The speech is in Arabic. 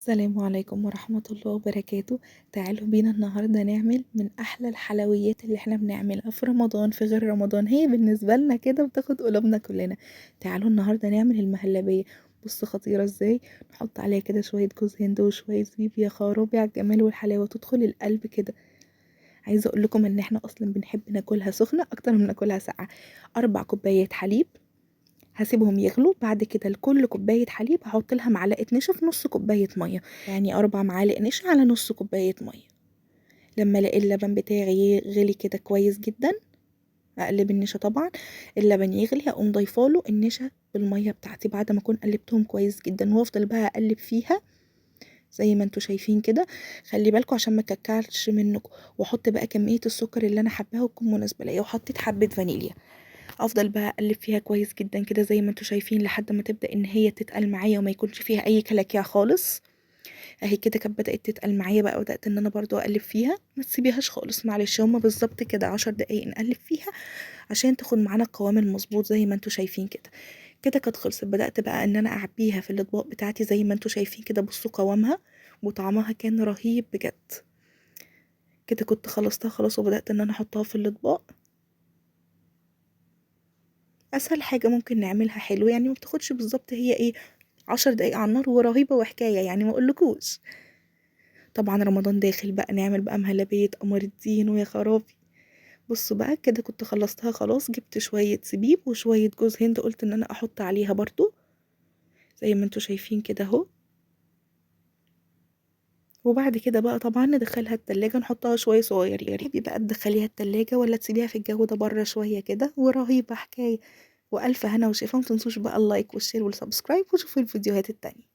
السلام عليكم ورحمة الله وبركاته. تعالوا بينا النهاردة نعمل من أحلى الحلويات اللي احنا بنعملها في رمضان، في غير رمضان هي بالنسبة لنا كده بتاخد قلوبنا كلنا. تعالوا النهاردة نعمل المهلبية. بص خطيرة ازاي. نحط عليها كده شوية جوز هند وشوية زبيب، يا خرابي على الجمال والحلاوة، تدخل القلب كده. عايزة اقول لكم ان احنا اصلا بنحب ناكلها سخنة اكتر من ناكلها ساقعة. 4 كوبايات حليب، هاسيبهم يغلوا. بعد كده لكل كوباية حليب هحط لها معلقة نشا في نص كوباية مية، يعني 4 معالق نشا على نص كوباية مية. لما الاقي اللبن بتاعي غلي كده كويس جدا، اقلب النشا طبعا. اللبن يغلي هقوم ضيفاله النشا بالمية بتاعتي بعد ما اكون قلبتهم كويس جدا، وافضل بقى اقلب فيها زي ما انتوا شايفين كده. خلي بالكوا عشان ما تكعكعش منكم. واحط بقى كمية السكر اللي انا حباها وتكون مناسبة ليا، وحطيت حبة فانيليا. افضل بقى اقلب فيها كويس جدا كده زي ما انتوا شايفين لحد ما تبدا ان هي تتقل معايا وما يكونش فيها اي كلاكيع خالص. اهي كده كانت بدات تتقل معايا بقى، بدات ان انا برضو اقلب فيها. ما تسيبيهاش خالص معلش، هما بالظبط كده 10 دقايق نقلب فيها عشان تاخد معانا القوام المظبوط زي ما انتوا شايفين كده. كده كانت خلصت، بدات بقى ان انا اعبيها في الاطباق بتاعتي زي ما انتوا شايفين كده. بصوا قوامها وطعمها كان رهيب بجد. كده كنت خلصتها خلاص وبدات ان انا احطها في الاطباق. اسهل حاجه ممكن نعملها حلو، يعني ما بتاخدش بالظبط هي ايه 10 دقايق على النار، ورهيبه وحكايه يعني ما اقولكوش. طبعا رمضان داخل بقى، نعمل بقى مهلبيه قمر الدين ويا خرابي. بصوا بقى كده كنت خلصتها خلاص. جبت شويه زبيب وشويه جوز هند، قلت ان انا احط عليها برضو زي ما انتوا شايفين كده اهو. وبعد كده بقى طبعا ندخلها التلاجة، نحطها شوية صغيرين. بقى تدخليها التلاجة ولا تسيبيها في الجو ده بره شوية كده، ورهيبة حكاية. وألف هنا وشفا. متنسوش بقى اللايك والشير والسبسكرايب، وشوفوا الفيديوهات التانية.